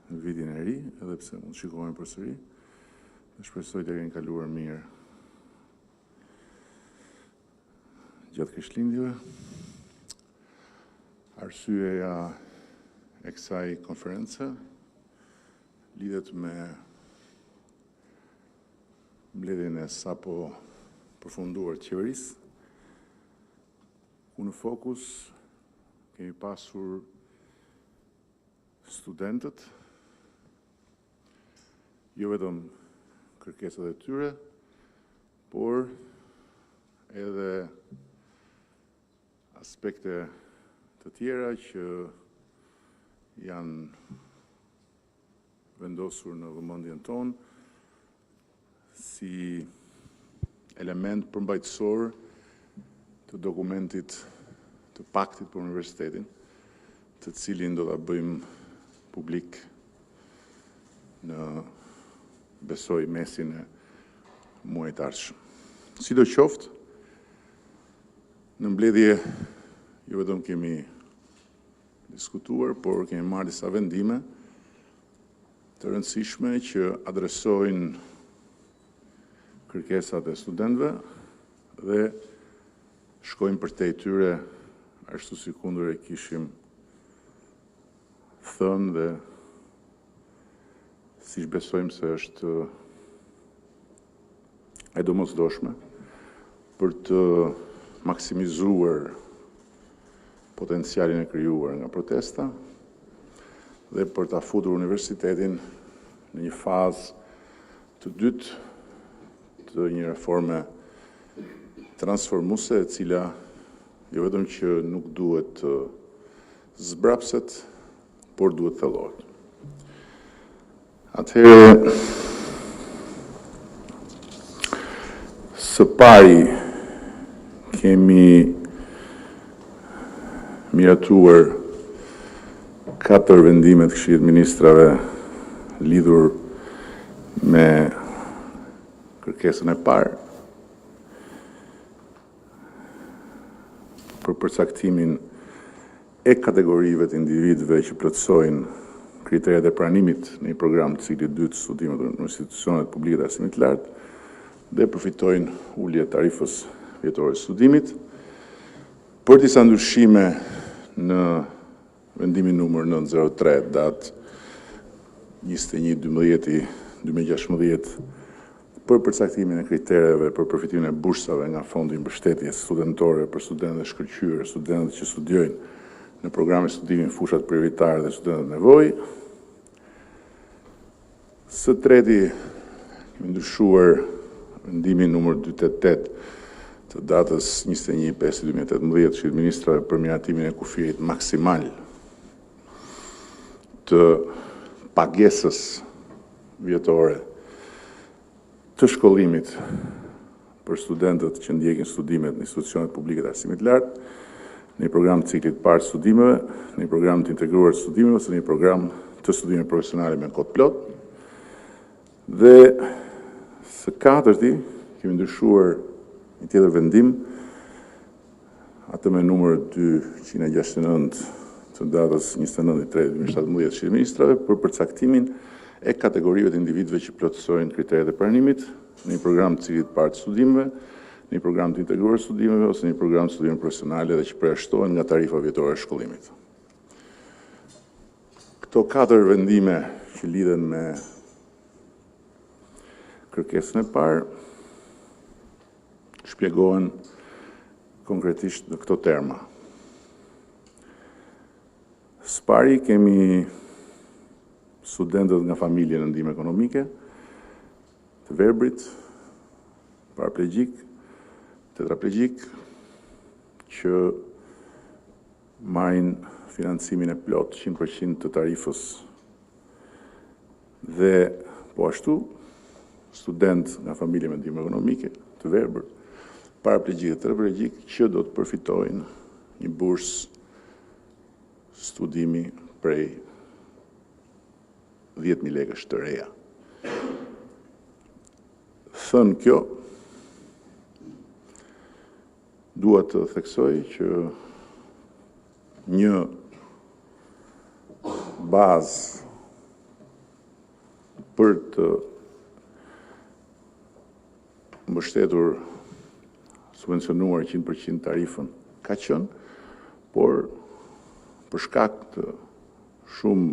në vitin e ri, edhe pse mund të shikojmë përsëri. Dhe shpresoj të keni kaluar mirë gjatë Krishtlindjeve. Arsyeja e kësaj konference lidhet me mbledhjen e sapo përfunduar të qeverisë, ku në fokus kemi pasur studentët, jo vetëm kërkesat e tyre, por edhe aspekte të tjera që janë vendosur në vëmendjen tonë si element përmbajtësor të dokumentit të Paktit për Universitetin, të cilin do ta bëjmë publik në, besoj, mesin e muajit të ardhshëm. Sidoqoftë, në mbledhje jo vetëm kemi diskutuar, por kemi marrë disa vendime të rëndësishme që adresojnë kërkesat e studentëve dhe shkojnë përtej tyre ashtu si kundër e kishim thënë dhe siç besojmë se është e domosdoshme për të maksimizuar potencialin e krijuar nga protesta dhe për ta futur universitetin në një fazë të dytë të një reforme transformuese, e cila jo vetëm që nuk duhet të zbrapset, por duhet të thellohet. Atëherë, së pari kemi miratuar 4 vendime të Këshillit të Ministrave lidhur me kërkesën e parë për përcaktimin e kategorive të individëve që plotësojnë kriteret e pranimit në një program të ciklit dytë të studimeve në institucionet publike të arsimit të lartë dhe përfitojnë ulje të tarifës vjetore të studimit, për disa ndryshime në vendimin numër 903 datë 21/12/2016 për përcaktimin e kritereve për përfitimin e bursave nga Fondi Mbështetjes Studentore për studentët e shkëlqyer, studentët që studiojnë në programe studimi në fushat prioritare dhe studentët nevojë. Së treti, kemi ndryshuar vendimin numër 288 të datës 21/5/2018 të Këshillit të Ministrave për miratimin e kufirit maksimal të pagesës vjetore të shkollimit për studentët që ndjekin studimet në institucionet publike të arsimit të lartë, në një program të ciklit parë të studimeve, në një program të integruar të studimeve ose në një program të studimeve profesionale me kohë plot. Dhe së katërti, kemi ndryshuar një tjetër vendim, atë me numër 269 të datës 29/3/2017 të Ministrave për përcaktimin e kategorive të individëve që plotësojnë kriteret e pranimit në një program të ciklit parë të studimeve, në një program të integruar të studimeve ose në një program të studimeve profesionale dhe që përjashtohen nga tarifa vjetore e shkollimit. Këto 4 vendime që lidhen me kërkesën e parë shpjegohen konkretisht në këto terma. Së pari kemi studentët nga familje në ndihmë ekonomike, të verbrit, paraplegjik, tetraplegjik, që marrin financimin e plot 100% të tarifës dhe po ashtu student nga familje me ndihmë ekonomike, të verbër, paraplegjik dhe tetraplegjik që do të përfitojnë një bursë studimi prej 10.000 lekësh të reja. Thënë kjo, dua të theksoj që një bazë për të mbështetur subvencionuar 100% tarifën ka qenë, por për shkak të shumë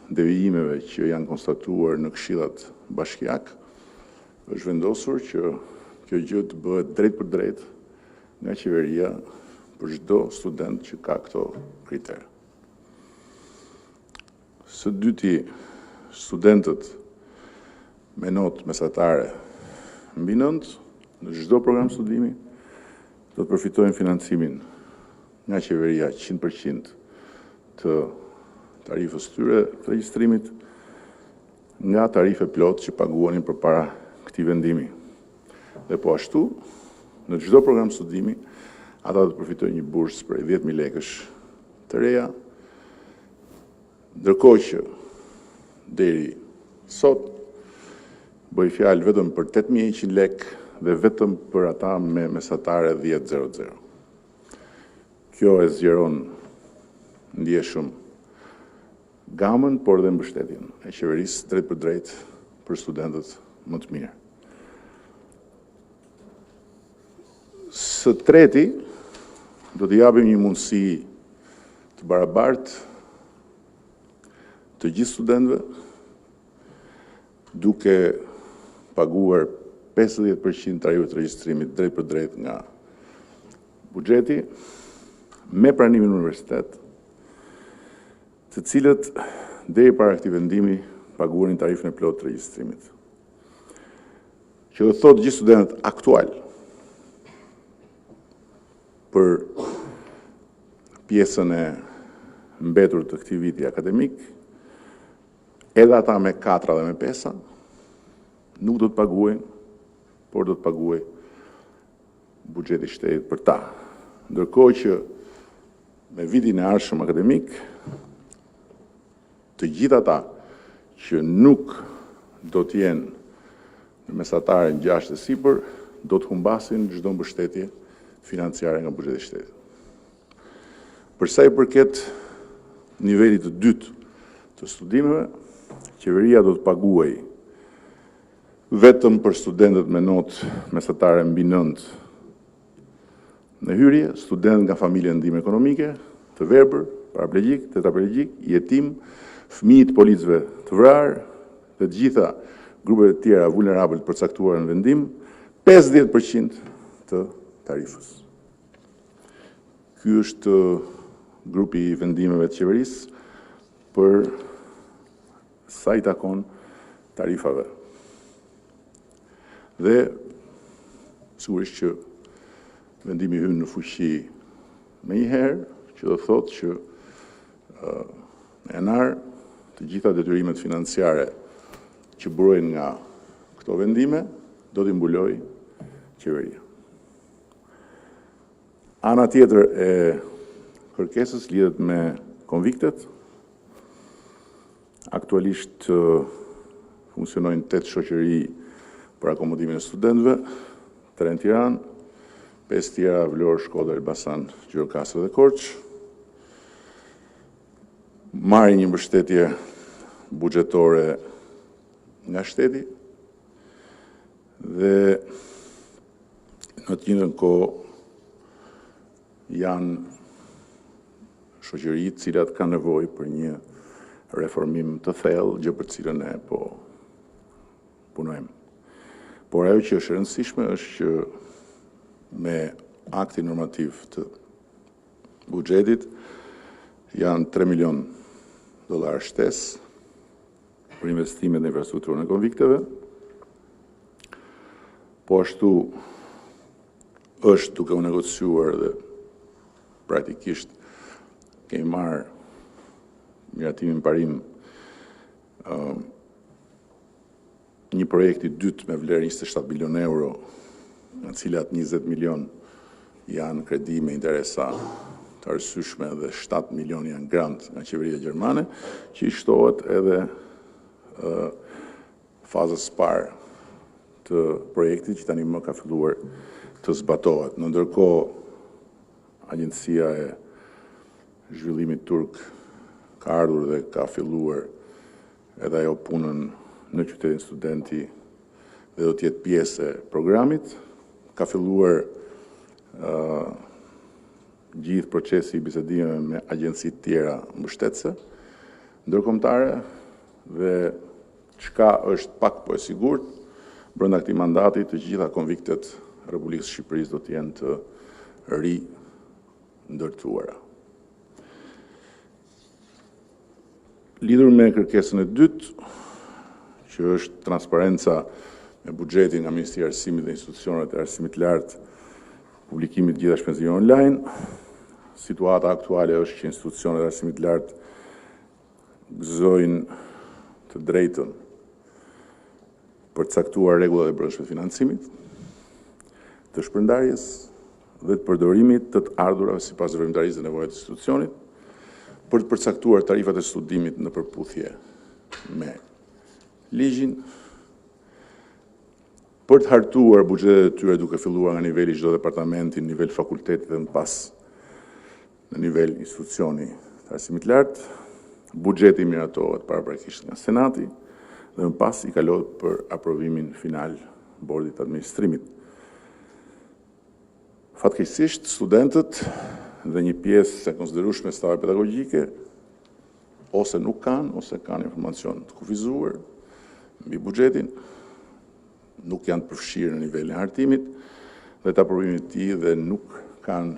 devijimeve që janë konstatuar në këshillat bashkiak, është vendosur që kjo gjë të bëhet drejt për drejt nga qeveria për çdo student që ka këto kritere. Së dyti, studentët me notë mesatare mbi 9 në çdo program studimi do të përfitojnë financimin nga qeveria 100% të tarifës tyre të regjistrimit, nga tarife plot që paguanin përpara këtij vendimi. Dhe po ashtu, në çdo program studimi, ata do të përfitojnë një bursë prej 10.000 lekësh të reja, ndërkohë që deri sot bëj fjalë vetëm për 8.100 lekë dhe vetëm për ata me mesatare 10.00. Kjo e zgjeron ndjeshëm gamën, por dhe mbështetjen e qeverisë drejt për drejt për studentët më të mirë. Së treti, do t'i japim një mundësi të barabartë të gjithë studentëve, duke paguar 50% tarifë të regjistrimit drejt për drejt nga buxheti, me pranimin në universitet, të cilët deri para këtij vendimi paguanin tarifën e plotë të regjistrimit. Që do thotë gjithë studentët aktual për pjesën e mbetur të këtij viti akademik, edhe ata me 4 dhe me 5, nuk do të paguajnë, por do të paguajë buxheti i shtetit për ta. Ndërkohë që me vitin e ardhshëm akademik, të gjithë ata që nuk do të jenë në mesatare 6 e sipër, do të humbasin çdo mbështetje financiare nga buxheti i shtetit. Për sa i përket nivelit të dytë të studimeve, qeveria do të paguajë vetëm për studentët me notë mesatare mbi 9 në hyrje, student nga familje ndihmë ekonomike, të verbër, paraplegjik, tetraplegjik, jetim, fëmijë të policëve të vrarë, dhe të gjitha grupet e tjera vulnerabël të përcaktuara në vendim, 50% të tarifës. Ky është grupi i vendimeve të qeverisë për sa i takon tarifave. Dhe sigurisht që vendimi hyn në fuqi me njëherë, që do thotë që në janar të gjitha detyrimet financiare që burojnë nga këto vendime do t'i mbulojë qeveria. Ana tjetër e kërkesës lidhet me konviktet. Aktualisht funksionojnë 8 shoqëri për akomodimin e studentëve, 3 në Tiranë, 5 tjera Vlorë, Shkodër, Elbasan, Gjirokastër dhe Korçë. Marrin një mbështetje buxhetore nga shteti dhe në të njëjtën kohë janë shoqëri të cilat kanë nevojë për një reformim të thellë, gjë për cilën ne po punojmë. Por ajo që është e rëndësishme është që me aktin normativ të buxhetit janë $3 milion shtesë për investimet në infrastrukturën e konvikteve. Po ashtu është duke u negociuar dhe praktikisht kemi marrë miratimin parim një projekti dytë me vlerë 27 milion euro, nga cilat 20 milion janë kredi me interesa të arsyeshme dhe 7 milion janë grant nga qeveria gjermane, që i shtohet edhe fazës parë të projektit që tani më ka filluar të zbatohet. Në ndërkohë, Agjencia e Zhvillimit Turk ka ardhur dhe ka filluar edhe ajo punën në qytetin studenti dhe do t'jetë pjesë e programit. Ka filluar gjithë procesi i bisedimeve me agjencitë tjera mbështetëse, ndërkombëtare, dhe çka është pak po e sigurt, brenda këtij mandati të gjitha konviktet e Republikës së Shqipërisë do të jenë të rindërtuara. Lidhur me kërkesën e dytë, që është transparenca me buxhetin nga Ministria e Arsimit dhe institucionet e arsimit lartë, publikimit të gjitha shpenzimeve online, situata aktuale është që institucionet e arsimit lartë gëzojnë të drejtën për të caktuar rregullat e brendshme të financimit, të shpërndarjes dhe të përdorimit të ardhurave sipas veprimtarisë dhe nevojave të institucionit, për të përcaktuar tarifat e studimit në përputhje me ligjin, për të hartuar buxhetet e tyre duke filluar nga niveli çdo departamenti, në nivel fakulteti dhe më pas në nivel institucioni të arsimit lartë, buxheti miratohet paraprakisht nga Senati dhe më pas i kalohet për aprovimin final bordit të administrimit. Fatkeqësisht, studentët dhe një pjesë e konsiderueshme e stafit pedagogjike ose nuk kanë ose kanë informacion të kufizuar mbi buxhetin, nuk janë të përfshirë në nivelin e hartimit dhe të aprovimit të tij dhe nuk kanë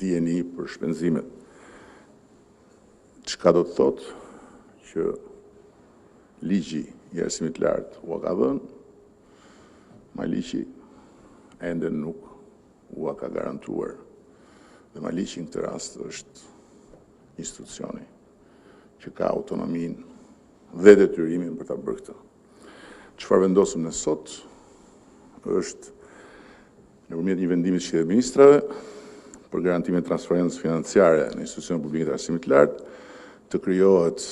dijeni për shpenzimet. Çka do të thotë që ligji i arsimit lartë u ka dhënë, ma ligji ende nuk u ka garantuar. Dhe ma ligji në këtë rast është institucioni që ka autonominë dhe detyrimin për ta bërë këtë. Çfarë vendosëm ne sot është nëpërmjet një vendimi të Këshillit të Ministrave për garantimin e transparencës financiare në institucionet publike të arsimit lartë, të krijohet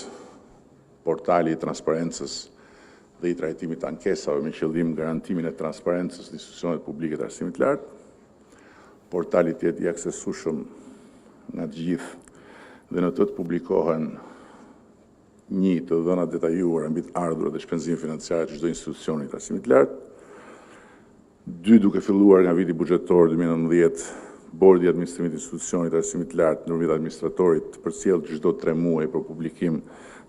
portali i transparencës dhe i trajtimit të ankesave me qëllim garantimin e transparencës në institucionet publike të arsimit lartë. Portali të jetë i aksesueshëm nga të gjithë dhe në të publikohen një të dhënat detajuara mbi të ardhurat dhe shpenzimin financiar të çdo institucioni të arsimit lartë. 2, duke filluar nga viti buxhetor 2019, Bordi i Administrimit të Institucionit të Arsimit lartë nëpërmjet administratorit përcjell çdo 3 muaj për publikim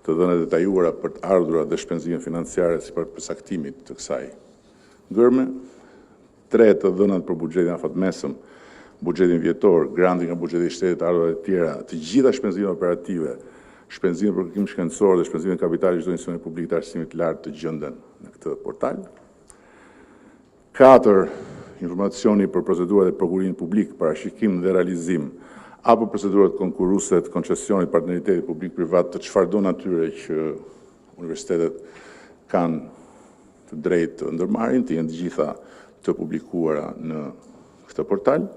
të dhënave detajuara për të ardhurat dhe shpenzimin financiare sipas përcaktimit të kësaj gërme. 3, të dhënat për buxhetin afatmesëm, buxhetin vjetor, granti nga buxheti i shtetit, ardhurat e tjera, të gjitha shpenzimet operative, shpenzimet për kërkim shkencor dhe shpenzimet kapitale çdo institucioni publik të arsimit lartë të gjenden në këtë portal. 4, informacioni për procedurat e prokurimin publik, parashikim dhe realizim, apo procedurat konkurruese të koncesionit partneritetit publik-privat të çfarëdo natyre që universitetet kanë të drejtë të ndërmarrin, të jenë të gjitha të publikuara në këtë portal.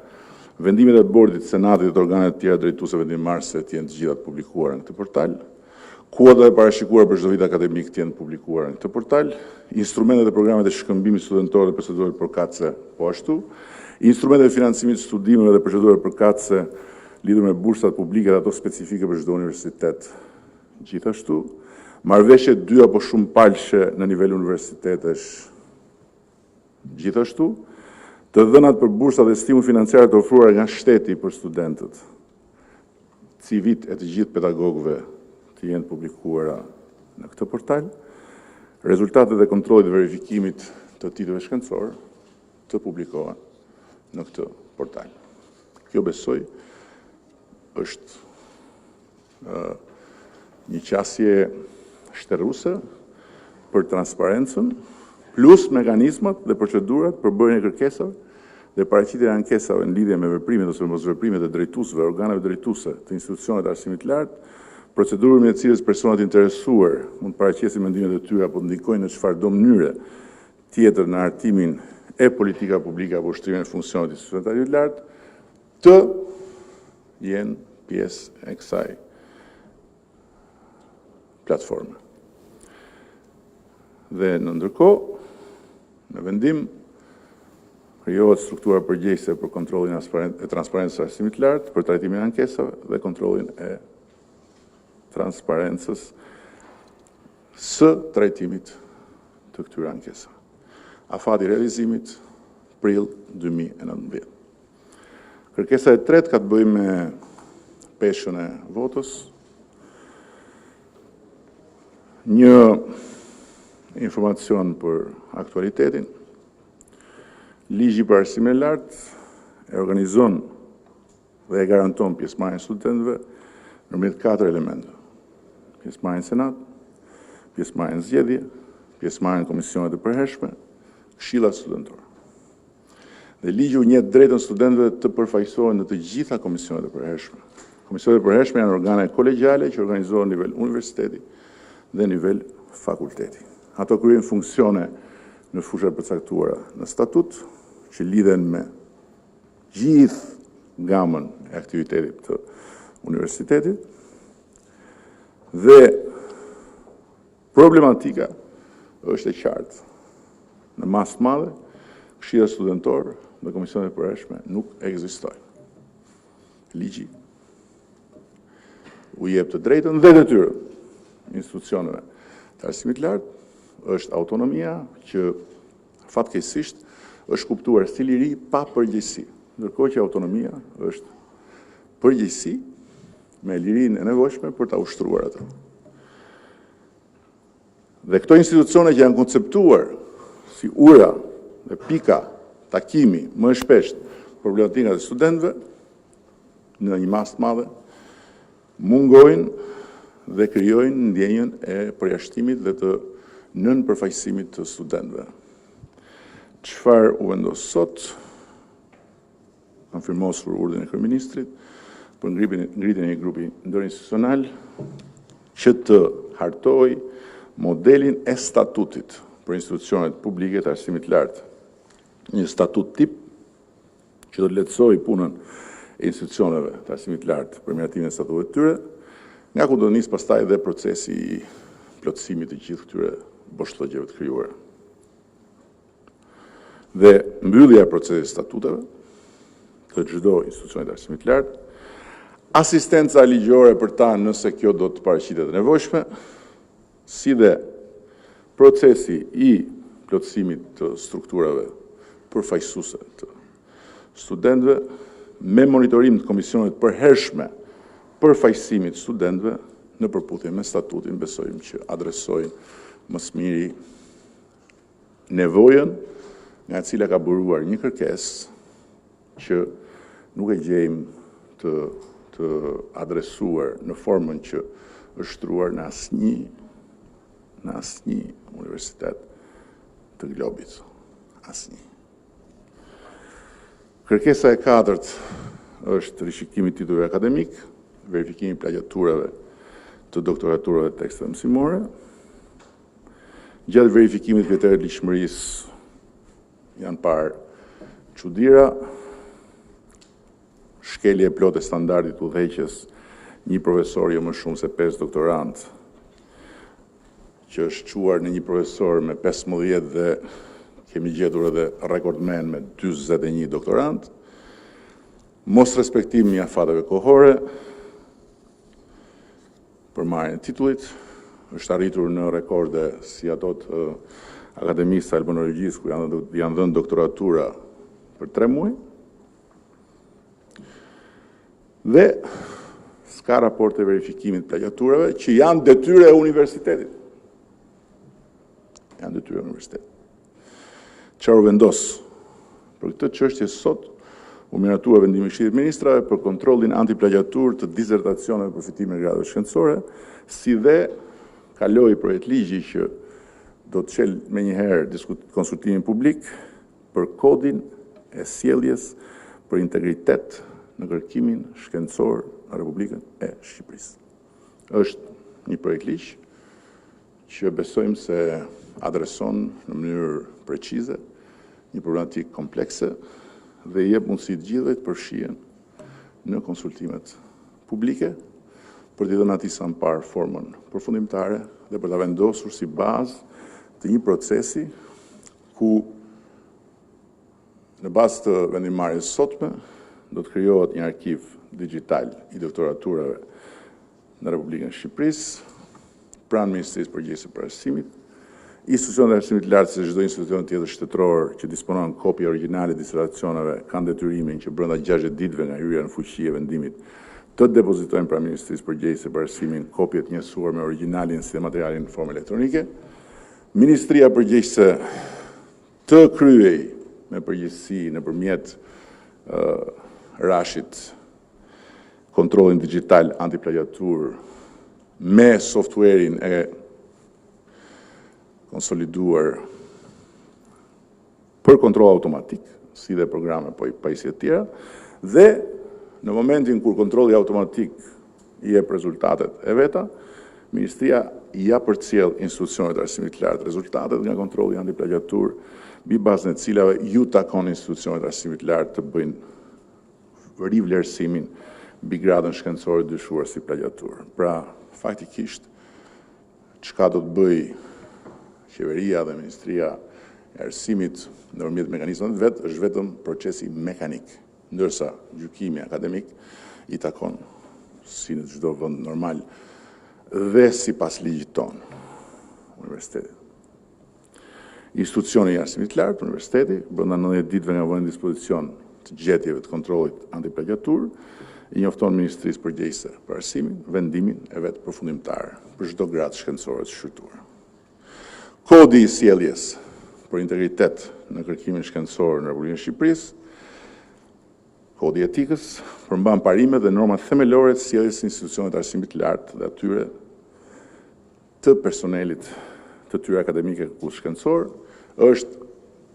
Vendimet e bordit, senatit dhe organet të tjera drejtuese vendimmarrëse të jenë të gjitha të publikuara në këtë portal. Kuotat e parashikuara për çdo vit akademik të jenë publikuara në këtë portal. Instrumentet e programet e shkëmbimit studentor dhe procedurat përkatëse po ashtu. Instrumentet e financimit të studimeve dhe procedurat përkatëse lidhur me bursat publike dhe ato specifike për çdo universitet gjithashtu. Marrëveshje 2 apo shumë palshe në nivel universitetesh gjithashtu. Të dhënat për bursat dhe stimull financiar të ofruara nga shteti për studentët, civit e të gjithë pedagogëve të jenë publikuara në këtë portal. Rezultatet e kontrollit dhe verifikimit të titujve shkencor të publikohen në këtë portal. Kjo besoj është një qasje shterruese për transparencën, plus mekanizmat dhe procedurat për bërjen e kërkesave dhe paraqitjen e ankesave në lidhje me veprimet ose mosveprimet e drejtuesve, organeve drejtuese të institucioneve të arsimit lartë, procedurën me të cilës personat interesuar mund të paraqesin mendimet e tyre apo ndikojnë në çfarëdo mënyre tjetër në hartimin e politika publike apo ushtrimin e funksionit të institucionit të arsimit lartë, të jenë pjesë e kësaj platforme. Dhe në ndërkohë, në vendim, krijohet struktura përgjegjëse për kontrollin e transparencës së arsimit lartë, për trajtimin e ankesave dhe kontrollin e transparencës së trajtimit të këtyre ankesa. Afati realizimit, prill 2019. Kërkesa e tretë ka të bëjë me peshën e votës. Një informacion për aktualitetin. Ligji për arsimin e lartë e organizon dhe e garanton pjesëmarrjen e studentëve nëpërmjet 4 elementeve. Pjesëmarrjen në senat, pjesëmarrjen në zgjedhje, pjesëmarrjen në komisionet e përhershme, këshilla studentore. Dhe ligji u njeh drejtën studentëve të përfaqësohen në të gjitha komisionet e përhershme. Komisionet e përhershme janë organe kolegjiale që organizohen në nivel universiteti dhe nivel fakulteti. Ato kryejnë funksione në fushat përcaktuara në statut, që lidhen me gjithë gamën e aktivitetit të universitetit, dhe problematika është e qartë. Në masë të madhe, këshilla studentore dhe komisionet e përhershme nuk ekzistojnë. Ligji u jep të drejtën dhe detyrën institucioneve të arsimit lartë, është autonomia që fatkeqësisht është kuptuar si liri pa përgjegjësi, ndërkohë që autonomia është përgjegjësi me lirinë e nevojshme për ta ushtruar atë. Dhe këto institucione që janë konceptuar si ura dhe pika takimi më e shpeshtë problematikat e studentëve, në një masë të madhe, mungojnë dhe krijojnë ndjenjën e përjashtimit dhe të nën përfaqësimit të studentëve. Çfarë u vendos sot, konfirmosur urdhrin e kryeministrit për ngritjen e një grupi ndërinstitucional që të hartojë modelin e statutit për institucionet publike të arsimit lartë. Një statut tip që do të lehtësojë punën e institucioneve të arsimit lartë për miratimin e statuteve të tyre, nga ku do nis pastaj dhe procesi i plotësimit të gjithë këtyre boshllëgjeve të krijuara. Dhe mbyllja e procesit statuteve të çdo institucioni të arsimit lartë, asistenca ligjore për ta nëse kjo do të paraqitet e nevojshme, si dhe procesi i plotësimit të strukturave përfaqësuese të studentëve, me monitorim të komisionet përhershme përfaqësimit të studentëve në përputhje me statutin, besojmë që adresojnë më së miri nevojën nga e cila ka buruar një kërkesë që nuk e gjejmë të adresuar në formën që është shtruar në asnjë universitet të globit. Asnjë. Kërkesa e katërt është rishikimi i titujve akademik, verifikimi i plagjaturave të doktoraturave të teksteve mësimore. Gjatë verifikimit vjetër të ligjshmërisë janë parë çuditëra, shkelje e plotë e standardit udhëheqjes një profesor jo më shumë se 5 doktorantë, që është quar në një profesor me 15 dhe kemi gjetur edhe rekordmen me 41 doktorantë, mos respektimi i afateve kohore për marrjen e titullit, është arritur në rekorde si ato të Akademisë së Albanologjisë, ku janë dhënë doktoratura për 3 muaj, dhe s'ka raporte verifikimit plagjaturave që janë detyrë e universitetit. Janë detyrë e universitetit. Çfarë u vendos për këtë çështje sot? U miratua vendimi i Këshillit të Ministrave për kontrollin antiplagjatur të disertacioneve për fitimin e gradëve shkencore, si dhe kaloi projekt ligji që do të çel menjëherë konsultimin publik për kodin e sjelljes për integritet në kërkimin shkencor në Republikën e Shqipërisë. Është një projekt ligj që besojmë se adreson në mënyrë precize një problematikë komplekse dhe jep mundësi të gjithëve të përfshihen në konsultimet publike për t'i dhënë atij sa më parë formën përfundimtare dhe për ta vendosur si bazë të një procesi ku në bazë të vendimarrjes sotme do të krijohet një arkiv digjital i doktoraturave në Republikën e Shqipërisë, pranë Ministrisë Përgjegjëse për Arsimit. Institucionet e arsimit lartë, si çdo institucion tjetër shtetëror që disponon kopje origjinale të disertacioneve, kanë detyrimin që brenda 60 ditëve nga hyrja në fuqi e vendimit të depozitojnë pranë Ministrisë Përgjegjëse për Arsimin kopjet njësuar me origjinalin si dhe materialin në formë elektronike. Ministria Përgjegjëse të kryej me përgjegjësi nëpërmjet rashit kontrollin digital antiplagiatur me softwarein e konsoliduar për kontroll automatik, si dhe programe pajisje të tjera, dhe në momentin kur kontrolli automatik i jep rezultatet e veta, Ministria ja përcjell institucionet e arsimit të lartë rezultatet nga kontrolli antiplagiatur, mbi bazën e cilave ju takon institucionet e arsimit të lartë të bëjnë rivlerësimin mbi gradën shkencore dyshuar si plagiatur. Pra, faktikisht, çka do të bëj Qeveria dhe Ministria e Arsimit nëpërmjet mekanizmave vet është vetëm procesi mekanik, ndërsa gjykimi akademik i takon si në çdo vend normal dhe sipas ligjit ton, Universitetit. Institucioni i arsimit të lartë, Universiteti, brenda 90 ditëve nga vënë në dispozicion të gjetjeve të kontrollit antiplagiatur, i njofton Ministrisë Përgjegjëse për Arsimin vendimin e vet përfundimtar për çdo gradë shkencore të shfrytzuar. Kodi i sjelljes për integritet në kërkimin shkencor në Republikën e Shqipërisë, kodi i etikës, përmban parimet dhe normat themelore të sjelljes së institucioneve të arsimit të lartë dhe atyre të personelit të tyre akademike shkencor, është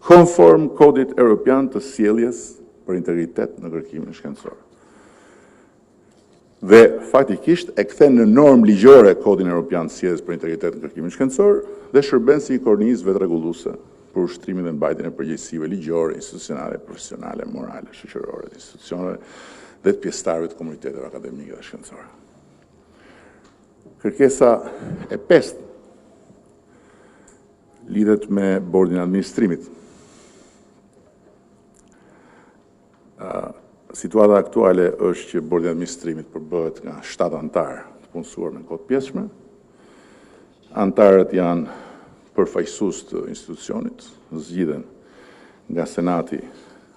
konform kodit evropian të sjelljes për integritet në kërkimin shkencor. Dhe faktikisht e kthen në normë ligjore kodin evropian të sjelljes për integritet në kërkimin shkencor dhe shërben si kornizë vetrregulluese për ushtrimin dhe mbajtjen e përgjegjësive ligjore, institucionale, profesionale, morale, shoqërore të institucioneve dhe të pjesëtarëve të komuniteteve akademike dhe shkencore. Kërkesa e pestë lidhet me bordin e administrimit. Situata aktuale është që bordi i administrimit përbëhet nga 7 antarë të punësuar me kohë të pjesshme. Antarët janë përfaqësues të institucionit, zgjidhen nga Senati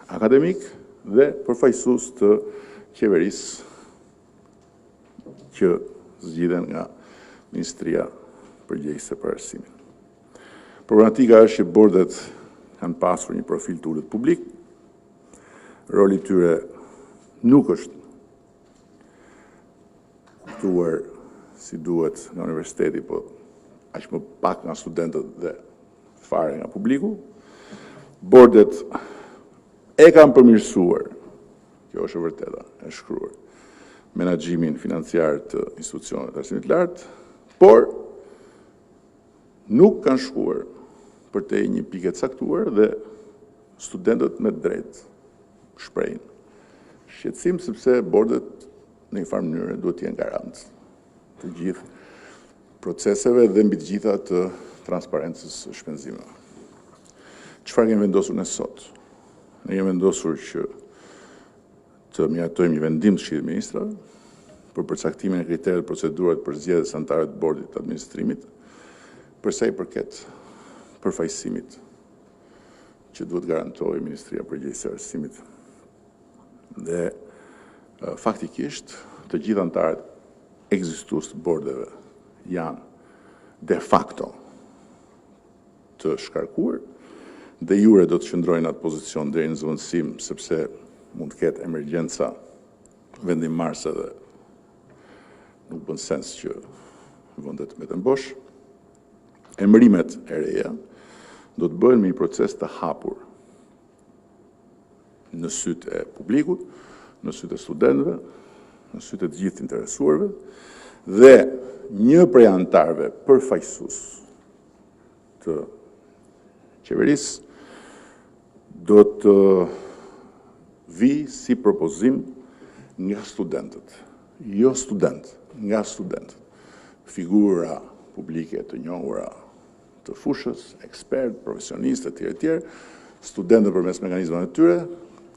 akademik dhe përfaqësues të qeverisë që zgjidhen nga Ministria Përgjegjëse për Arsimin. Problematika është që bordet kanë pasur një profil të ulët publik. Roli i tyre nuk është kuptuar si duhet nga universiteti, po aq më pak nga studentët dhe fare nga publiku. Bordet e kanë përmirësuar, kjo është e vërteta, e shkruar, menaxhimin financiar të institucioneve të arsimit të lartë, por nuk kanë shkuar përtej një pikë të caktuar dhe studentët me drejt shprehin shqetësim sepse bordet në një farë mënyrë duhet të jenë garant të gjithë proceseve dhe mbi të gjitha të transparencës së shpenzimeve. Çfarë kemi vendosur ne sot? Ne kemi vendosur që të miratojmë një vendim të Këshillit të Ministrave për përcaktimin e kriterëve dhe procedurave për zgjedhjen e anëtarëve të bordit të administrimit, për sa i përket përfaqësimit që duhet garantojë Ministria Përgjegjëse e Arsimit. Dhe faktikisht të gjithë anëtarët ekzistues të bordeve janë de facto të shkarkuar, de jure do të qëndrojnë atë pozicion deri në zëvendësim sepse mund të ketë emergjenca vendimmarrëse dhe nuk bën sens që vendet mbeten bosh. Emërimet e reja do të bëhen me një proces të hapur në sytë e publikut, në sytë e studentëve, në sytë e të gjithë interesuarve, dhe një prej anëtarëve përfaqësues të qeverisë do të vi si propozim nga studentët, jo student, nga studentët, figura publike të njohura të fushës, ekspert, profesionistë e tjerë, studentët përmes mekanizmave të tyre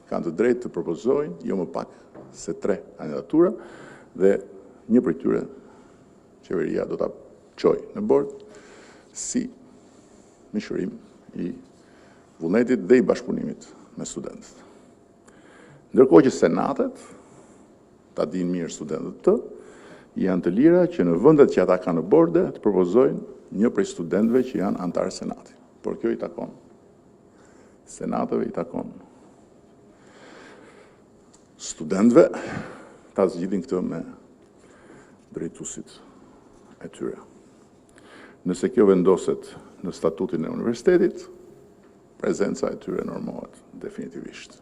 kanë të drejtë të propozojnë jo më pak se 3 kandidatura dhe një prej tyre qeveria do ta çoj në bord si mishërim i vullnetit dhe i bashkëpunimit me studentët. Ndërkohë që senatet, ta dinë mirë studentët të, janë të lira që në vendet që ata kanë në borde të propozojnë një prej studentëve që janë antarë senati. Por kjo i takon senatëve, i takon studentëve ta zgjidhin këtë me drejtuesit e tyre. Nëse kjo vendoset në statutin e universitetit, prezenca e tyre normohet definitivisht.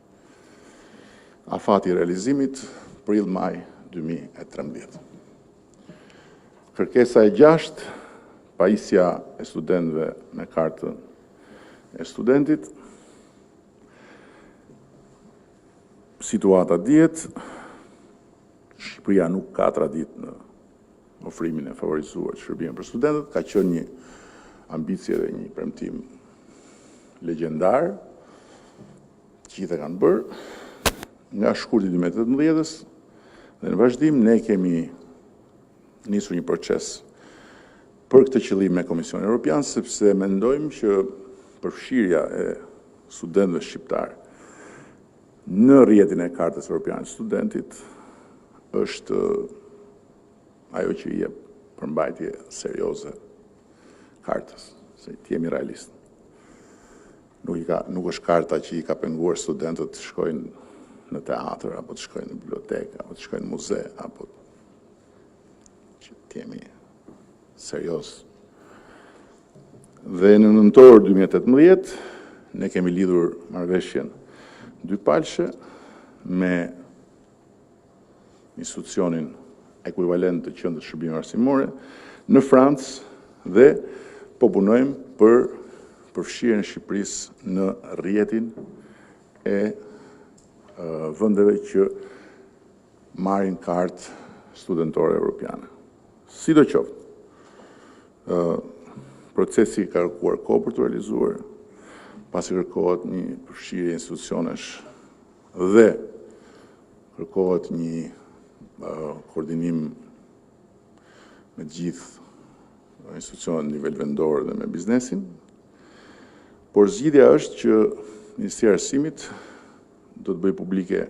Afati i realizimit prill maj 2013. Kërkesa e 6, pajisja e studentëve me kartën e studentit. Situata dihet, Shqipëria nuk ka traditë në ofrimin e favorizuar të shërbime për studentët, ka qenë një ambicie dhe një premtim legjendar, gjithë e kanë bërë, nga shkurti 2018-s, dhe në vazhdim ne kemi nisur një proces për këtë qëllim me Komisionin Evropian, sepse mendojmë që përfshirja e studentëve shqiptar në rrjetin e kartës europiane të studentit është ajo që i jep përmbajtje serioze kartës, se të jemi realistë. Nuk është karta që i ka penguar studentët të shkojnë në teatr, apo të shkojnë në bibliotekë, apo të shkojnë në muze, apo që të jemi serios. Dhe në nëntor 2018, ne kemi lidhur marrëveshjen dypalshe me institucionin ekuivalent të qendrës shërbime arsimore në Francë dhe po punojmë për përfshirjen e Shqipërisë në rrjetin e vendeve që marrin kartë studentore europiane. Sidoqoftë, procesi ka kërkuar kohë për të realizuar, pasi kërkohet një përfshirje institucionesh dhe kërkohet një koordinim me gjithë institucionet në nivel vendor dhe me biznesin, por zgjidhja është që Ministria e Arsimit do të bëj publike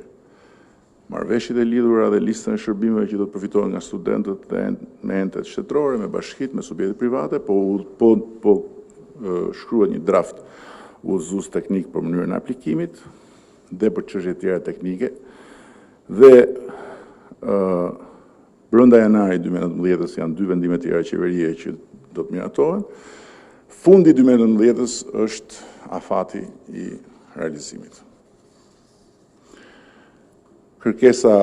marrëveshjet e lidhura dhe listën e shërbimeve që do të përfitohen nga studentët dhe me entet shtetërore, me bashkitë, me subjekte private, po shkruhet një draft udhëzues teknik për mënyrën e aplikimit dhe për çështje të tjera teknike. Dhe brenda janarit 2019-s janë 2 vendime të tjera qeverie që do të miratohen. Fundi 2019-s është afati i realizimit. Kërkesa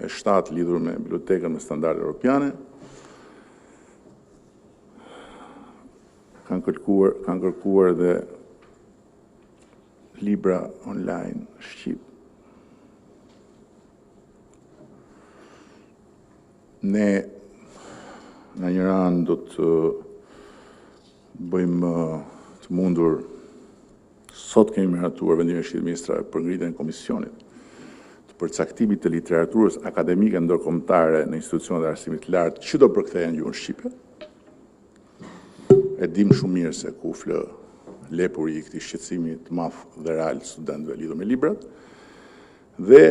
e 7 lidhur me bibliotekën me standarde europiane kanë kërkuar dhe libra online shqip. Ne në një anë do të bëjmë të mundur, sot kemi miratuar vendimin e Këshillit Ministrave për ngritjen e komisionit të përcaktimit të literaturës akademike ndërkombëtare në institucionet e arsimit të lartë që do përkthehen në gjuhën shqipe. E dim shumë mirë se ku flë lepuri i këtij shqetësimi të madh dhe real të studentëve lidhur me librat. Dhe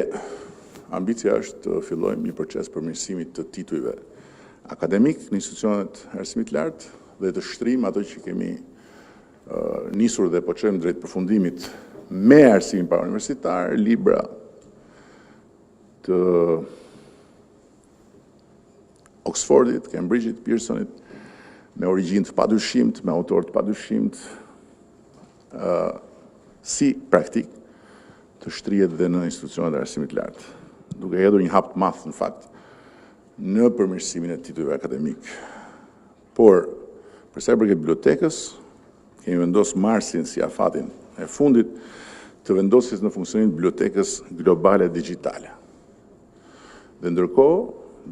ambicia është të fillojmë një proces përmirësimit të titujve akademik në institucionet e arsimit të lartë dhe të shtrijmë ato që kemi nisur dhe po çojmë drejt përfundimit me arsimin parauniversitar, libra të Oxfordit, Cambridgeit, Pearsonit, me origjinë të padyshimt, me autor të padyshimt, si praktik të shtrihet dhe në institucionet e arsimit të lartë, duke hedhur një hap të madh në fakt në përmirësimin e titujve akademik. Por, për sa i përket bibliotekës, kemi vendosur marsin si afatin e fundit të vendosjes në funksionim të bibliotekës globale digjitale. Dhe ndërkohë,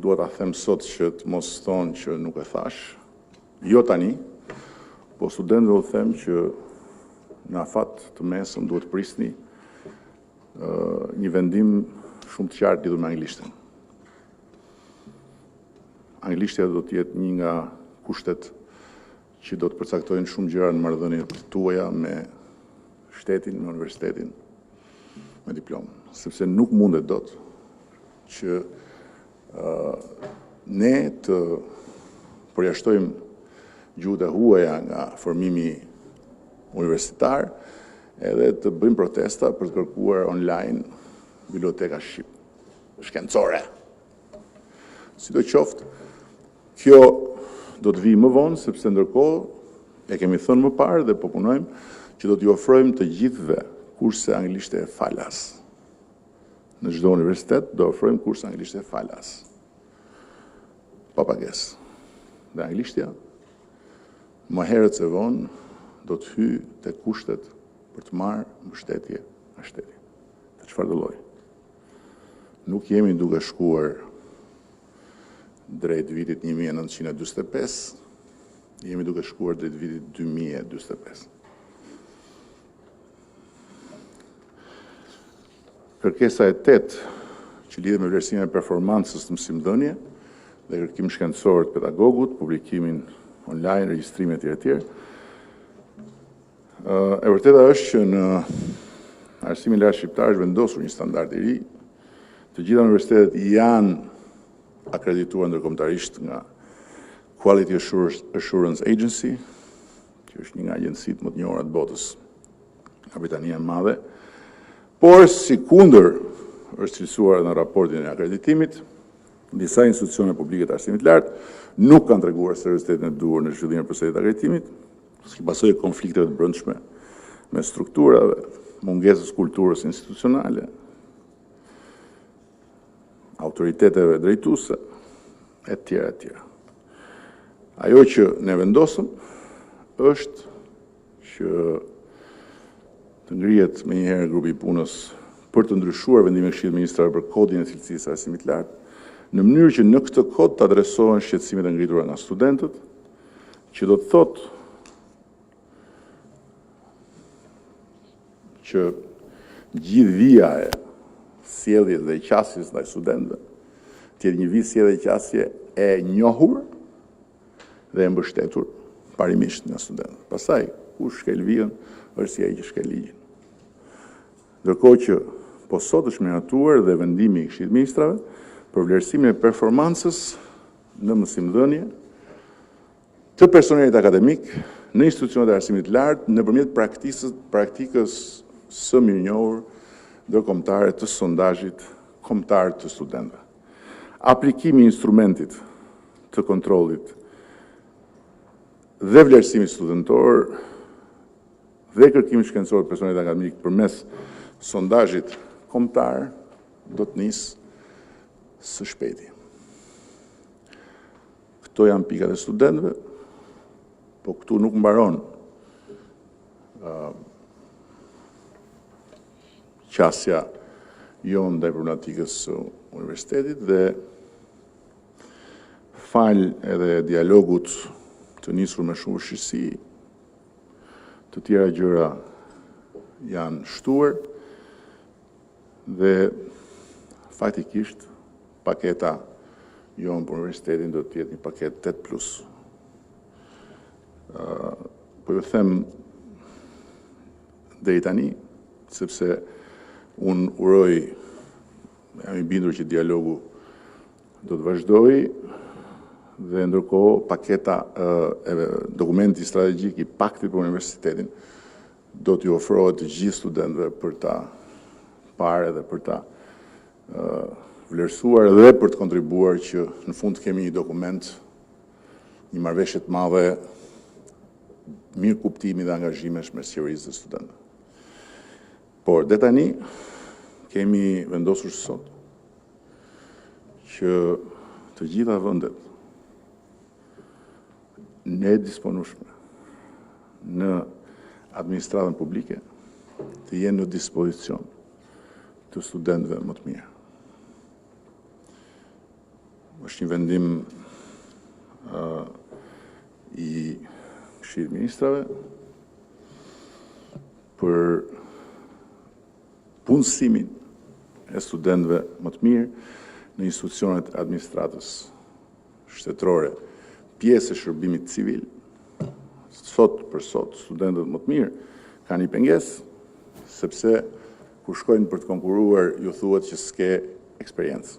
dua ta them sot që të mos thonë që nuk e thash, jo tani, po studentëve u them që në afat të mesëm duhet prisni një vendim shumë të qartë lidhur me anglishten. anglishtja do të jetë një nga kushtet që do të përcaktojnë shumë gjëra në marrëdhëniet tuaja me shtetin, me universitetin, me diplomë. Sepse nuk mundet dot që ne të përjashtojmë gjuhët e huaja nga formimi universitar edhe të bëjmë protesta për të kërkuar online biblioteka shkencore. Sidoqoftë, kjo do të vijë më vonë, sepse ndërkohë e kemi thënë më parë dhe po punojmë që do t'i ofrojmë të gjithëve kurse anglishte e falas. Në çdo universitet do ofrojmë kurse anglishte e falas. Pa pagesë. Dhe anglishtja më herët se vonë do të hyjë te kushtet për të marrë mbështetje nga shteti. Të çfarë do lloji? Nuk jemi duke shkuar drejt vitit 1945, jemi duke shkuar drejt vitit 2045. Kërkesa e 8 që lidhet me vlerësimin e performancës të mësimdhënie dhe kërkim shkencor të pedagogut, publikimin online, regjistrimet etj. E vërteta është që në arsimin lart shqiptar është vendosur një standard i ri. Të gjitha universitetet janë akredituar ndërkombëtarisht nga Quality Assurance Agency, që është një nga agjencitë më të njohura të botës nga Britania e Madhe, por si kundër është cilësuar në raportin e akreditimit, disa institucione publike të arsimit lart nuk kanë treguar seriozitetin e duhur në zhvillimin e procesit të akreditimit, si pasojë e konflikteve të brendshme me strukturave, mungesës kulturës institucionale, autoriteteve drejtuese, etj. Ajo që ne vendosëm është që të ngrihet me njëherë grupi i punës për të ndryshuar vendimin e Këshillit Ministrave për kodin e cilësisë së arsimit lart, në mënyrë që në këtë kod të adresohen shqetësimet e ngritura nga studentët, që do të thotë që gjithë vija e sjelljes dhe qasjes ndaj studentëve të jetë një vijë sjellje dhe qasje e njohur dhe e mbështetur parimisht nga studentët. Pastaj, kush shkel vijën, është si ai që shkel ligjin. Ndërkohë që po sot është miratuar dhe vendimi i Këshillit Ministrave për vlerësimin e performancës në mësimdhënie të personelit akademik në institucionet e arsimit lart nëpërmjet praktikës së mirënjohur ndërkombëtare të sondazhit kombëtar të studentëve. Aplikimi i instrumentit të kontrollit dhe vlerësimit studentor dhe kërkimit shkencor të personelit akademik përmes sondazhit kombëtar do të nisë së shpejti. Këto janë pikat e studentëve, po këtu nuk mbaron qasja jonë ndaj problematikës së universitetit dhe fal edhe dialogut të nisur me shumë shqetësi, të tjera gjëra janë shtuar dhe faktikisht paketa jonë për universitetin do të jetë një paket 8+. Po ju them deri tani, sepse unë uroj, jam i bindur që dialogu do të vazhdojë dhe ndërkohë paketa dokumenti strategjik i Paktit për Universitetin do t'ju ofrohet të gjithë studentëve për ta parë dhe për ta vlerësuar dhe për të kontribuar që në fund të kemi një dokument, një marrëveshje të madhe, mirë kuptimi dhe angazhimesh mes qeverisë dhe studentëve. Por deri tani kemi vendosur sot që të gjitha vendet ne disponueshme në administratën publike të jenë në dispozicion të studentëve më të mirë. Është një vendim i Këshillit Ministrave për punësimin e studentëve më të mirë në institucionet e administratës shtetërore pjesë e shërbimit civil, sot për sot, studentët më të mirë kanë një pengesë, sepse kur shkojnë për të konkuruar, ju thuhet që s'ke eksperiencë.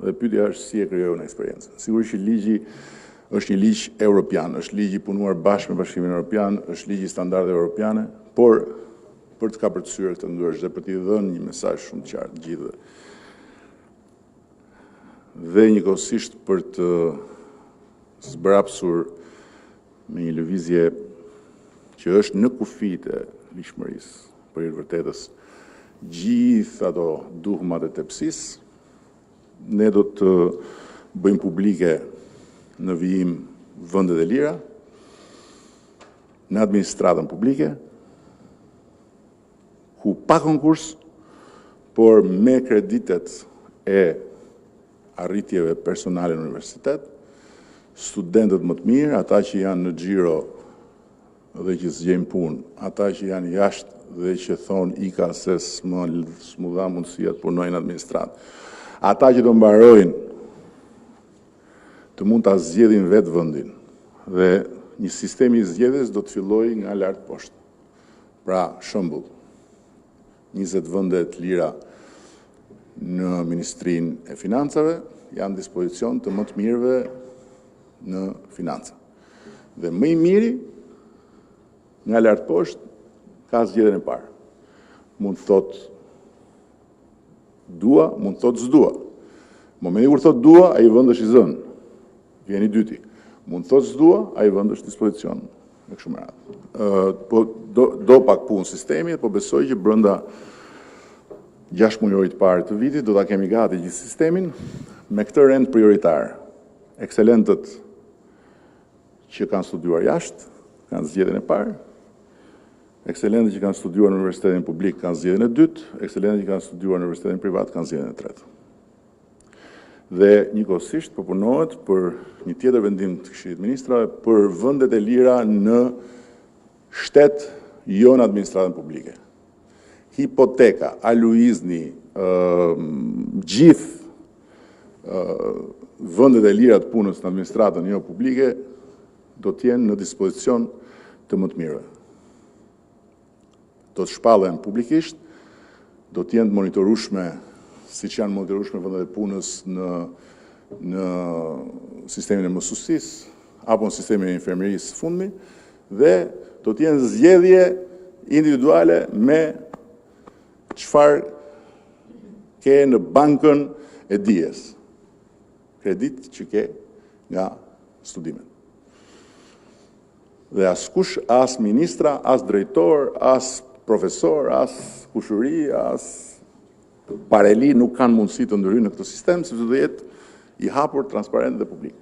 Dhe pyetja është si e krijon eksperiencën. Sigurisht që ligji është një ligj europian, është ligj i punuar bashkë me Bashkimin Evropian, është ligj i standardeve europiane, por për të kapërcyer këtë ndërsh dhe për t'i dhënë një mesazh shumë të qartë gjithëve. Dhe njëkohësisht për të zbrapsur me një lëvizje që është në kufijtë e ligjshmërisë për i vërtetës gjithë ato duhmat e tepsisë, ne do të bëjmë publike në vijim vendet e lira, në administratën publike, ku pa konkurs, por me kreditet e arritjeve personale në universitet, studentët më të mirë, ata që janë në xhiro dhe që zgjejnë punë, ata që janë jashtë dhe që thonë ika se s'mu dha mundësia të punojnë administratë, ata që do mbarojnë të mund të zgjedhin vetë vendin dhe një sistemi i zgjedhjes do të fillojë nga lart poshtë. Pra, shembull, 20 vende të lira në Ministrinë e Financave janë dispozicion të më të mirëve në financa. Dhe më i miri nga lart poshtë ka zgjedhjen e parë. Mund të thotë dua, mund të thotë s'dua. Momenti kur thotë dua, ai vend është i zënë. Vjen i dyti. Mund të thotë s'dua, ai vend është dispozicion me kështu me radhë. Po do pak punë sistemi, po besoj që brenda 6 muajve të parë të vitit do ta kemi gati gjithë sistemin me këtë rend prioritar. Ekselentët që kanë studiuar jashtë kanë zgjedhjen e parë. Ekselentët që kanë studiuar në Universitetin publik kanë zgjedhjen e dytë, ekselentët që kanë studiuar në Universitetin privat kanë zgjedhjen e tretë. Dhe njëkohësisht po punohet për një tjetër vendim të Këshillit të Ministrave për vendet e lira në shtet, jo në administratën publike. Hipoteka, aluizni, gjithë vendet e lira të punës në administratën jo publike do të jenë në dispozicion të më të mirëve. Do të shpallen publikisht, do të jenë monitorueshme siç janë monitorueshme vendet e punës në sistemin e mësuesisë apo në sistemin e infermerisë fundmi dhe do të jenë zgjedhje individuale me çfarë ke në bankën e dijes. Kredit që ke nga studimet. Dhe askush, as ministra, as drejtor, as profesor, as kushuri, as pareli nuk kanë mundësi të ndryjnë në këtë sistem, sepse do jetë i hapur, transparent dhe publik.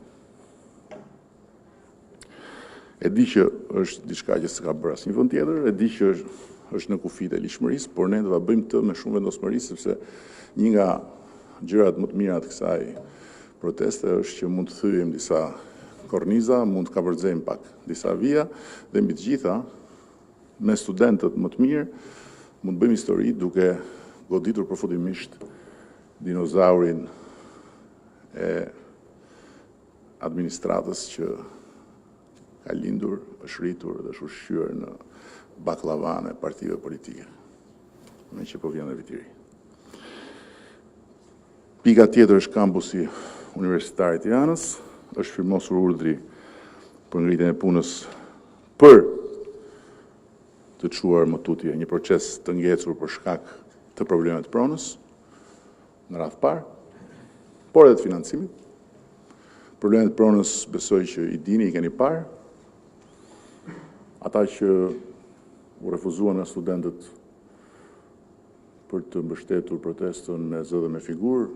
E di që është diçka që s'ka bërë asnjë vend tjetër, e di që është në kufijtë e ligjshmërisë, por ne do ta bëjmë këtë me shumë vendosmëri, sepse një nga gjërat më të mira të kësaj proteste është që mund të thyejmë disa korniza, mund të kapërcejmë pak disa vija dhe mbi të gjitha me studentët më të mirë mund të bëjmë histori duke goditur përfundimisht dinozaurin e administratës që ka lindur, është rritur dhe është ushqyer në baklavan e partive politike. Me që po vjen dhe viti ri. Pika tjetër është kampusi universitar i Tiranës, është firmosur urdhri për ngritjen e punës për të çuar më tutje një proces të ngecur për shkak të problemeve të pronës në radhë parë, por edhe të financimit. Problemet të pronës besoj që i dini, i keni parë. Ata që u refuzuan nga studentët për të mbështetur protestën me zë dhe me figurë,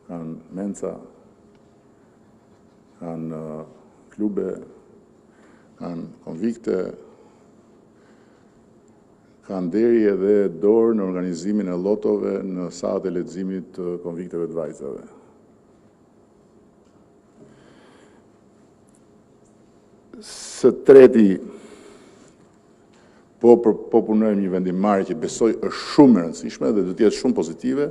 kanë menca, kanë klube, kanë konvikte, kanë deri edhe dorë në organizimin e lotove në sahat e leximit të konvikteve të vajzave. Së treti, po punojmë një vendimmarrje që besoj është shumë e rëndësishme dhe do të jetë shumë pozitive.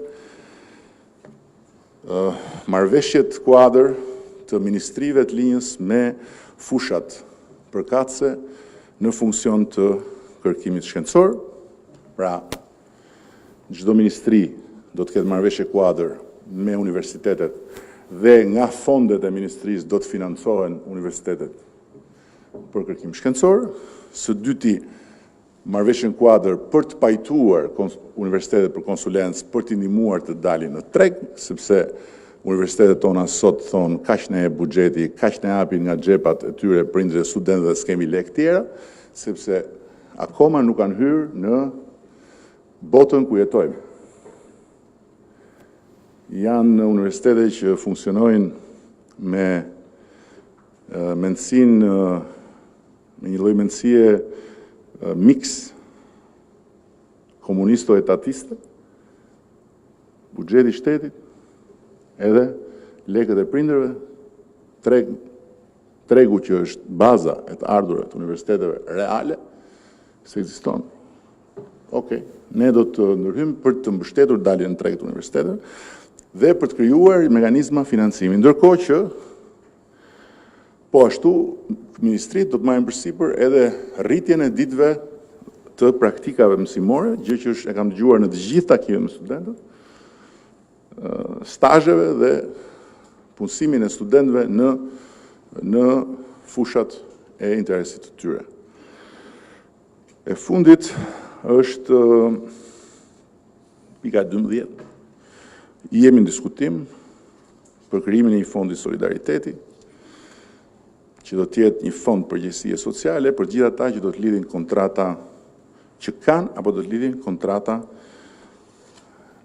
marrëveshjet kuadër të ministrive të linjës me fushat përkatëse në funksion të kërkimit shkencor. Pra, çdo ministri do të ketë marrëveshje kuadër me universitetet dhe nga fondet e ministrisë do të financohen universitetet për kërkim shkencor. Së dyti, marrëveshjen kuadër për të pajtuar universitetet për konsulencë për t'i ndihmuar të dalin në treg, sepse universitetet tona sot thonë kaq ne e buxheti, kaq ne japin nga xhepat e tyre prindërve, studentëve, s'kemi lekë tjera, sepse akoma nuk kanë hyrë në botën ku jetojmë. Janë universitete që funksionojnë me mendësinë, me një lloj mendësie mix komunisto-etatiste, buxheti i shtetit, edhe lekët e prindërve, tregu që është baza e të ardhurave të universiteteve reale, se ekziston. Okej, ne do të ndërhyjmë për të mbështetur daljen në treg të universiteteve dhe për të krijuar mekanizma financimi, ndërkohë që po ashtu ministrit do të marrin përsipër edhe rritjen e ditëve të praktikave mësimore, gjë që e kam dëgjuar në të gjithë takimet me studentët, stazheve dhe punësimin e studentëve në fushat e interesit të tyre. E fundit është pika 12. Jemi në diskutim për krijimin e një fondi solidariteti, që do të jetë një fond përgjegjësie sociale për gjithë ata që do të lidhin kontrata që kanë apo do të lidhin kontrata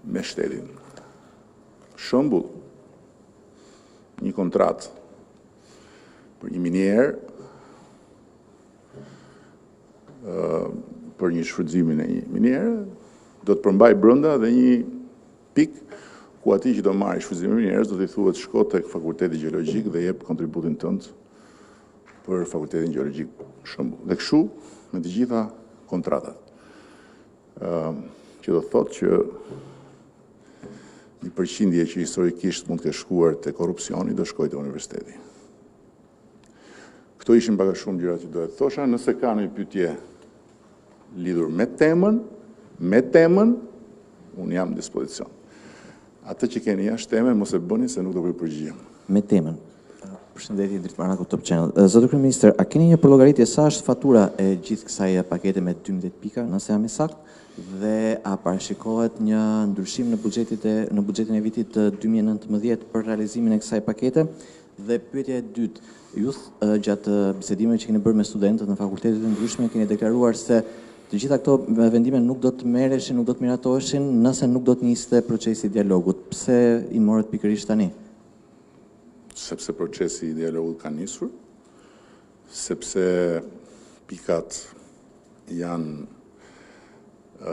me shtetin. Shembull, një kontratë për një minier, për një shfrytëzimin e një miniere, do të përmbaj brenda dhe një pikë ku atij që do marrë shfrytëzimin e minierës do t'i thuhet shko tek Fakulteti Gjeologjik dhe jep kontributin tënd për Fakultetin Gjeologjik, për shembull. Dhe kështu me të gjitha kontratat. Që do thotë që një përqindje që historikisht mund të ketë shkuar te korrupsioni do shkojë te universiteti. Këto ishin pak a shumë gjëra që dohet të thosha. Nëse ka një pyetje lidhur me temën, unë jam në dispozicion. Atë që keni jashtë teme, mos e bëni se nuk do të përgjigjem. Me temën. Përshëndetje Dritë Marako Top Channel. Zotër Kryeministër, a keni një përllogaritje sa është fatura e gjithë kësaj pakete me 12 pika, nëse jam i saktë, dhe a parashikohet një ndryshim në buxhetin e vitit 2019 për realizimin e kësaj pakete? Dhe pyetja e dytë, ju gjatë bisedimeve që keni bërë me studentët në fakultetet e ndryshme keni deklaruar se të gjitha këto vendime nuk do të merreshin, nuk do të miratoheshin nëse nuk do të niste procesi i dialogut. Pse i morët pikërisht tani? Sepse procesi i dialogut ka nisur, sepse pikat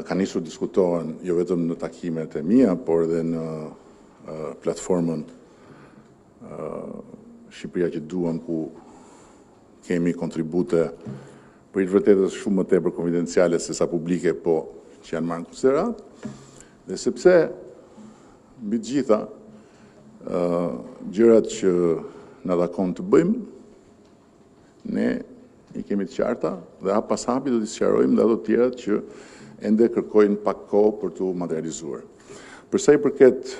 ka nisur diskutohen jo vetëm në takimet e mia, por edhe në platformën Shqipëria që duam, ku kemi kontribute për i të vërtetës shumë më tepër konfidenciale se sa publike, po që janë marrë në konsiderat, dhe sepse mbi të gjitha gjërat që na takon të bëjmë, ne i kemi të qarta dhe hap pas hapi do t'i sqarojmë dhe ato të tjerat që ende kërkojnë pak kohë për t'u materializuar. Për sa i përket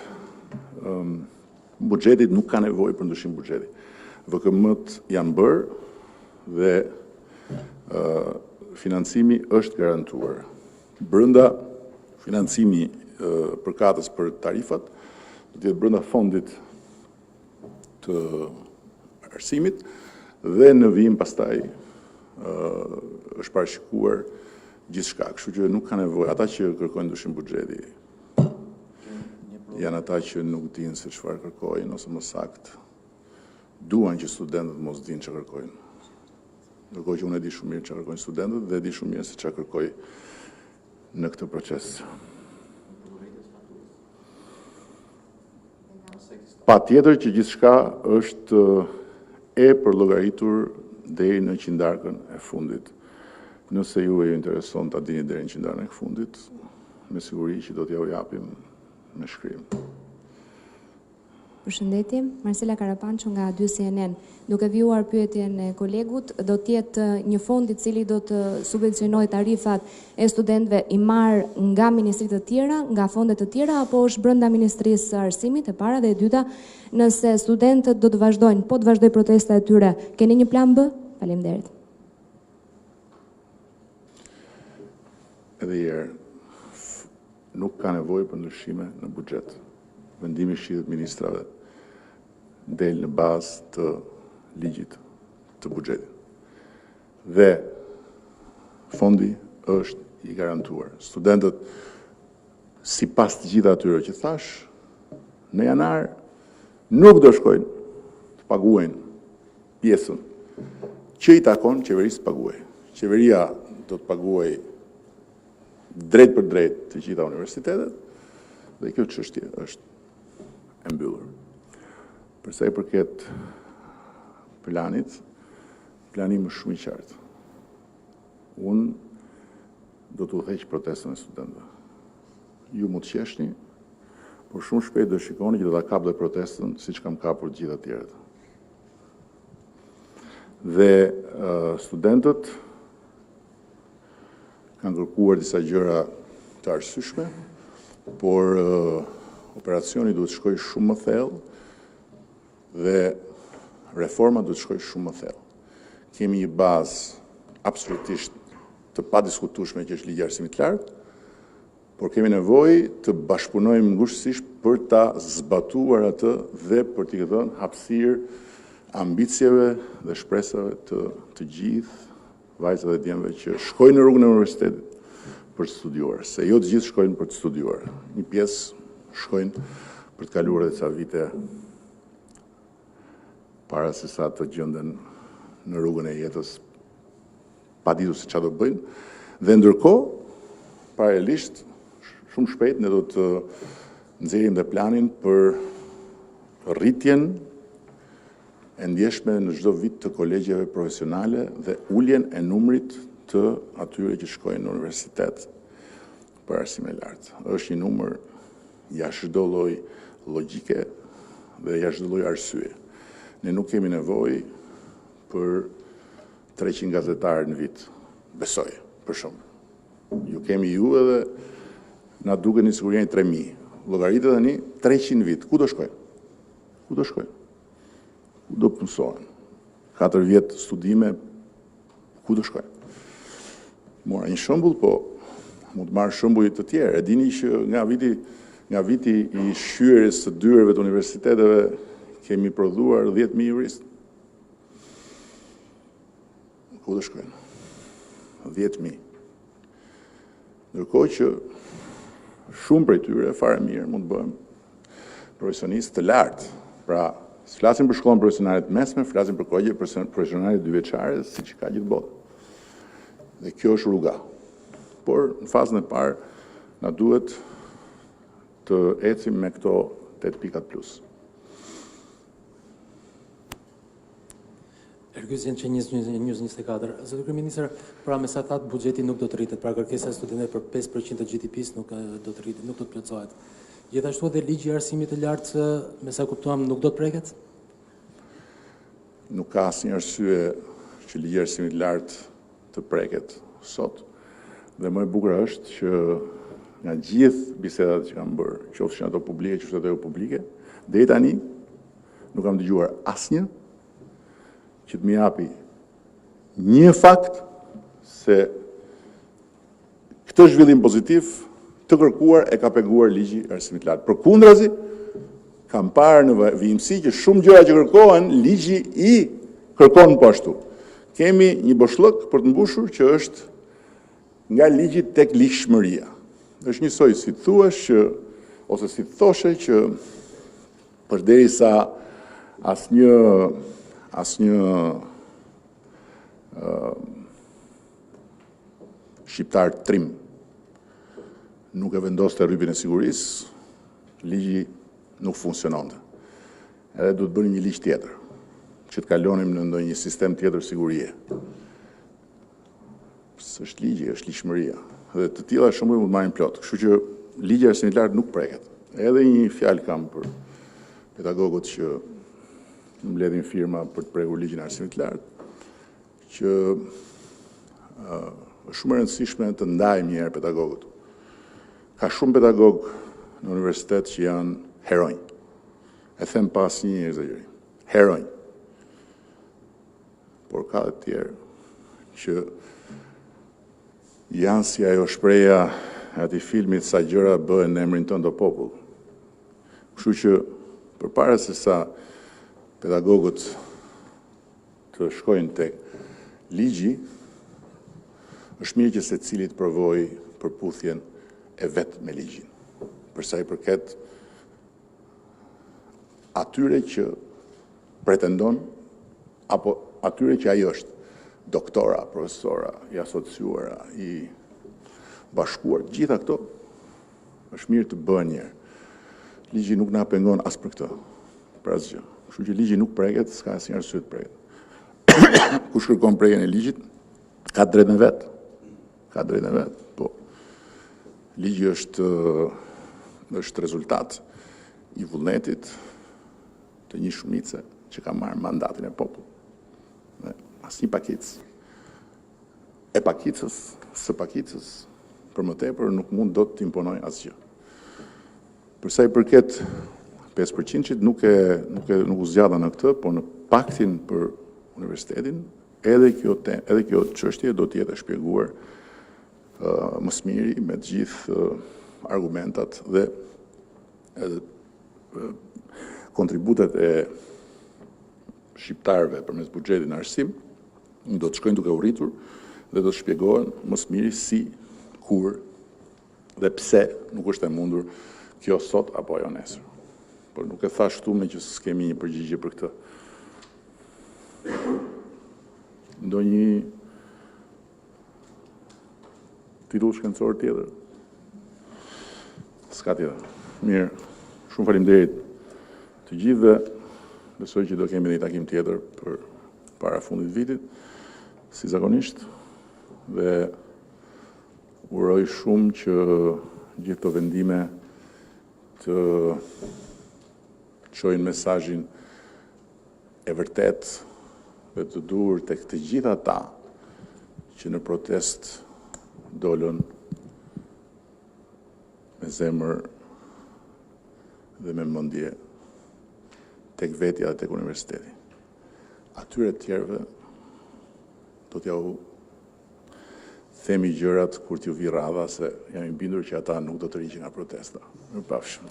buxhetit, nuk ka nevojë për ndryshim buxheti. VKM-t janë bërë dhe financimi është garantuar. Brenda financimi përkatës për tarifat do të jetë brenda fondit të arsimit dhe në vijim pastaj është parashikuar gjithçka, kështu që nuk ka nevojë. Ata që kërkojnë ndryshim buxheti janë ata që nuk dinë se çfarë kërkojnë, ose më saktë duan që studentët mos dinë çfarë kërkojnë. Ndërkohë që unë e di shumë mirë çfarë kërkojnë studentët dhe e di shumë mirë se çfarë kërkoj në këtë proces. Patjetër që gjithçka është e përllogaritur deri në qindarkën e fundit. Nëse ju e intereson ta dini deri në qindarkën e fundit, me siguri që do t'ja u japim me shkrim. Përshëndetje, Marcela Karapanço nga 2 CNN. Duke vjuar pyetjen e kolegut, do t'jetë një fond I cili do të subvencionojë tarifat e studentëve I marr nga ministritë të tjera, nga fondet të tjera, apo është brenda Ministrisë së Arsimit, e para, dhe e dyta, nëse studentët do të vazhdojnë, po të vazhdojë protesta e tyre, keni një plan B? Faleminderit. Edhe herë, nuk ka nevojë për ndryshime në buxhet. Vendimi I Këshillit të Ministrave del në bazë të ligjit të buxhetit. Dhe fondi është I garantuar. Studentët, sipas të gjitha atyre që thash, në janar nuk do shkojnë të paguajnë pjesën që I takon qeverisë të paguajë. Qeveria do të paguajë drejt për drejt të gjitha universitetet, dhe kjo çështje është e mbyllur. Përsa I përket planit, planim është shumë I qartë. Unë do të udhëheq protestën e studentëve. Ju mund të qeshni, por shumë shpejt do shikoni që do ta kap dhe protestën siç kam kapur gjithë të tjerët. Dhe studentët kanë kërkuar disa gjëra të arsyeshme, por operacioni duhet shkojë shumë më thellë dhe reforma duhet shkojë shumë më thellë. Kemi një bazë absolutisht të padiskutueshme që është ligji I arsimit të lartë, por kemi nevojë të bashkëpunojmë ngushësisht për ta zbatuar atë dhe për t'i dhënë hapësirë ambicieve dhe shpresave të gjithë vajzat dhe djemve që shkojnë në rrugën e universitetit për të studiuar, se jo të gjithë shkojnë për të studiuar. Një pjesë shkojnë për të kaluar edhe ca vite para se sa të gjenden në rrugën e jetës pa ditur se çfarë do bëjnë, dhe ndërkohë, paralelisht, shumë shpejt ne do të nxjerrim dhe planin për rritjen e ndjeshme në çdo vit të kolegjeve profesionale dhe uljen e numrit të atyre që shkojnë në universitet për arsime lartë. Është një numër jashtë çdo lloji logjike dhe jashtë çdo lloji arsye. Ne nuk kemi nevojë për 300 gazetarë në vit, besoj, për shumë. Ju kemi ju edhe na duken një siguri 3000. Llogaritë tani 300 vit. Ku do shkojnë? Ku do shkojnë? Ku do punësohen? 4 vjet studime, ku do shkojnë? Mora një shembull, po mund të marr shembuj të tjerë. E dini që nga viti I shyrjes së dyreve të universiteteve kemi prodhuar 10.000 juristë. Ku do shkojnë? 10.000. Ndërkohë që shumë prej tyre fare mirë mund të bëhen profesionistë të lartë. Pra, flasim për shkollën profesionale të mesme, flasim për kolegje profesionale dyveçare, siç ka gjithë botë. Dhe kjo është rruga. Por në fazën e parë na duhet të ecim me këto 8 pikat plus. Ergyzjen që 2024. Zoti kryeministër, pra me sa thatë buxheti nuk do të rritet, pra kërkesa e studentëve për 5% të GDP-s nuk do të rritet, nuk do të plotësohet. Gjithashtu edhe ligji I arsimit të lartë, me sa kuptuam, nuk do të preket? Nuk ka asnjë arsye që ligji I arsimit të lartë të preket sot. Dhe më e bukur është që nga gjithë bisedat që kam bërë, qofshin ato publike, qofshin ato jo publike, deri tani nuk kam dëgjuar asnjë që të më japi një fakt se këtë zhvillim pozitiv të kërkuar e ka penguar ligji I arsimit të lartë. Përkundrazi, kam parë në vijimësi që shumë gjëra që kërkohen, ligji I kërkon po ashtu. Kemi një boshllëk për të mbushur që është nga ligji tek ligjshmëria. Është njësoj si të thuash që, ose si të thoshe që përderisa asnjë shqiptar trim nuk e vendoste rrypin e sigurisë, ligji nuk funksiononte. Edhe duhet bënim një ligj tjetër, që të kalonim në ndonjë sistem tjetër sigurie. S'është ligji, është ligjshmëria. Dhe të tilla shembuj mund të marrin plot. Kështu që ligji I arsimit të lartë nuk preket. Edhe një fjalë kam për pedagogët që mbledhin firma për të prekur ligjin e arsimit të lartë, që është shumë e rëndësishme të ndajmë një herë pedagogët. Ka shumë pedagogë në universitet që janë heronj. E them pas një egzagerim. Heronj. Por ka dhe tjerë që janë si ajo shpreha e atij filmit sa gjëra bëhen në emrin tënd o popull. Kështu që përpara se sa pedagogët të shkojnë tek ligji, është mirë që secili të provojë përputhjen e vet me ligjin. Për sa i përket atyre që pretendon apo atyre që ai është doktora, profesora, i asociuara, i bashkuar, gjitha këto është mirë të bëhen një herë. Ligji nuk na pengon as për këtë, për asgjë. Kështu që ligji nuk preket, s'ka asnjë arsye të preket. Kush kërkon prekjen e ligjit, ka drejtën e vet. Ka drejtën e vet. Po. Ligji është rezultat i vullnetit të një shumice që ka marrë mandatin e popullit. Asnjë pakicë. E pakicës, së pakicës, për më tepër nuk mund do të imponoj asgjë. Përsa i përket 5%-it nuk u zgjata në këtë, por në paktin për universitetin, edhe kjo çështje do të jetë e shpjeguar më së miri me të gjithë argumentat dhe kontributet e shqiptarëve përmes buxhetit në arsim, do të shkojnë duke u rritur dhe do të shpjegohen më së miri si, kur dhe pse nuk është e mundur kjo sot apo ajo nesër. Por nuk e thash këtu me që s'kemi një përgjigje për këtë. Ndonjë titull shkencor tjetër? S'ka tjetër. Mirë, shumë faleminderit të gjithëve. Besoj që do kemi një takim tjetër për para fundit vitit, si zakonisht, dhe uroj shumë që gjithë të vendime të çojnë mesazhin e vërtet dhe të dur tek të gjitha ata që në protest dolën me zemër dhe me mendje tek vetja dhe tek universiteti. Atyre të tjerëve do t'ja u themi gjërat kur t'ju vi radha se jam i bindur që ata nuk do të riqin nga protesta. Mirupafshim.